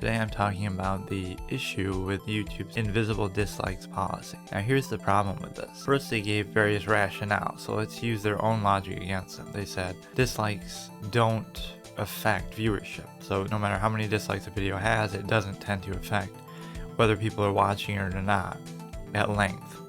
Today I'm talking about the issue with YouTube's invisible dislikes policy. Now here's the problem with this. First, they gave various rationales, so let's use their own logic against them. They said dislikes don't affect viewership, so no matter how many dislikes a video has, it doesn't tend to affect whether people are watching it or not at length.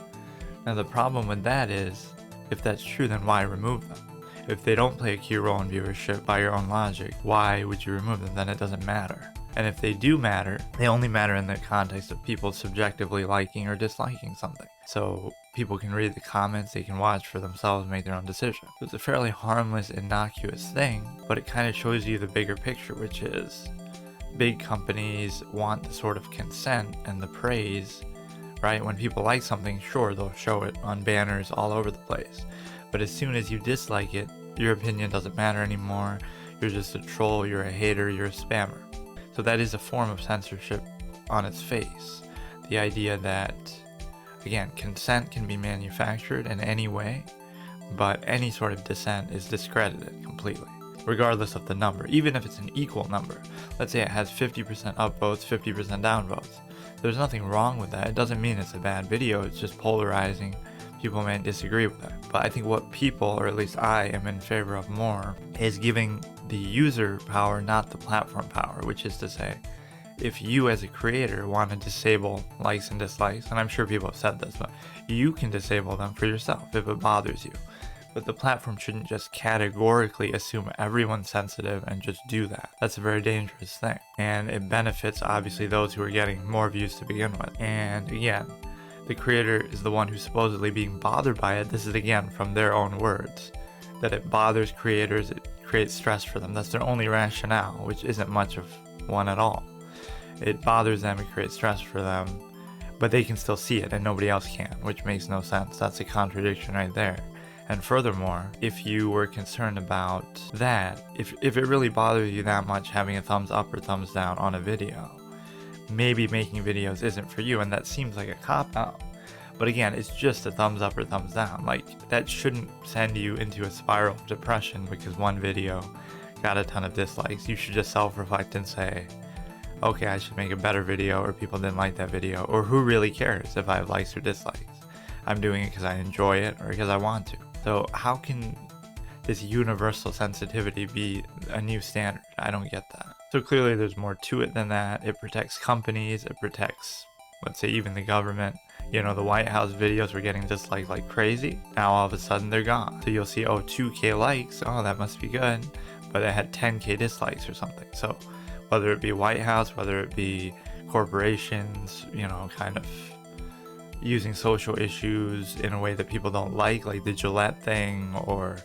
Now the problem with that is, if that's true, then why remove them? If they don't play a key role in viewership by your own logic, why would you remove them? Then it doesn't matter. And if they do matter, they only matter in the context of people subjectively liking or disliking something. So people can read the comments, they can watch for themselves, make their own decision. It's a fairly harmless, innocuous thing, but it kind of shows you the bigger picture, which is big companies want the sort of consent and the praise, right? When people like something, sure, they'll show it on banners all over the place. But as soon as you dislike it, your opinion doesn't matter anymore. You're just a troll, you're a hater, you're a spammer. So that is a form of censorship on its face. The idea that, again, consent can be manufactured in any way, but any sort of dissent is discredited completely, regardless of the number, even if it's an equal number. Let's say it has 50% upvotes, 50% downvotes. There's nothing wrong with that. It doesn't mean it's a bad video, it's just polarizing. People may disagree with it. But I think what people, or at least I, am in favor of more is giving the user power, not the platform power, which is to say, if you as a creator want to disable likes and dislikes, and I'm sure people have said this, but you can disable them for yourself if it bothers you. But the platform shouldn't just categorically assume everyone's sensitive and just do that. That's a very dangerous thing. And it benefits, obviously, those who are getting more views to begin with. And again, the creator is the one who's supposedly being bothered by it. This is, again, from their own words, that it bothers creators, it creates stress for them. That's their only rationale, which isn't much of one at all. It bothers them, it creates stress for them, but they can still see it and nobody else can, which makes no sense. That's a contradiction right there. And furthermore, if you were concerned about that, if it really bothers you that much having a thumbs up or thumbs down on a video, maybe making videos isn't for you, and that seems like a cop-out. But again, it's just a thumbs up or thumbs down. Like, that shouldn't send you into a spiral of depression because one video got a ton of dislikes. You should just self-reflect and say, okay, I should make a better video, or people didn't like that video, or who really cares if I have likes or dislikes? I'm doing it because I enjoy it or because I want to. So how can this universal sensitivity be a new standard? I don't get that. So clearly there's more to it than that. It protects companies, it protects, let's say, even the government. You know, the White House videos were getting disliked like crazy. Now all of a sudden they're gone. So you'll see, oh, 2K likes, oh, that must be good. But it had 10K dislikes or something. So whether it be White House, whether it be corporations, you know, kind of using social issues in a way that people don't like the Gillette thing or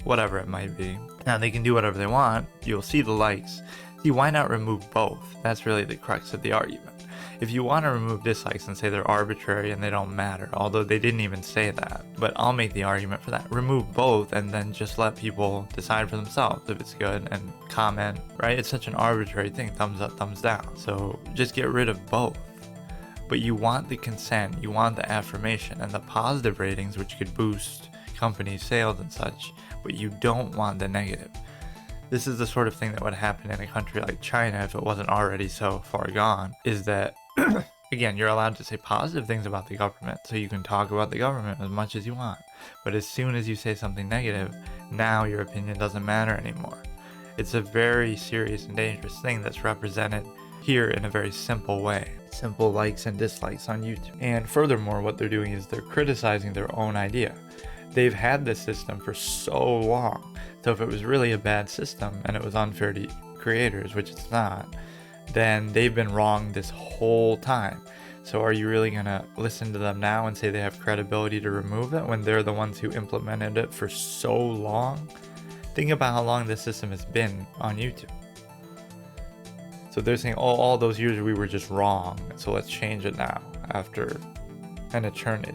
whatever it might be. Now they can do whatever they want. You'll see the likes. See, why not remove both? That's really the crux of the argument. If you want to remove dislikes and say they're arbitrary and they don't matter, although they didn't even say that, but I'll make the argument for that. Remove both and then just let people decide for themselves if it's good and comment, right? It's such an arbitrary thing, thumbs up, thumbs down. So just get rid of both. But you want the consent, you want the affirmation and the positive ratings, which could boost companies' sales and such, but you don't want the negative. This is the sort of thing that would happen in a country like China if it wasn't already so far gone, is that, again, you're allowed to say positive things about the government, so you can talk about the government as much as you want. But as soon as you say something negative, now your opinion doesn't matter anymore. It's a very serious and dangerous thing that's represented here in a very simple way. Simple likes and dislikes on YouTube. And furthermore, what they're doing is they're criticizing their own idea. They've had this system for so long. So if it was really a bad system and it was unfair to creators, which it's not, then they've been wrong this whole time. So are you really gonna listen to them now and say they have credibility to remove it when they're the ones who implemented it for so long? Think about how long this system has been on YouTube. So they're saying, oh, all those years we were just wrong, so let's change it now after an eternity.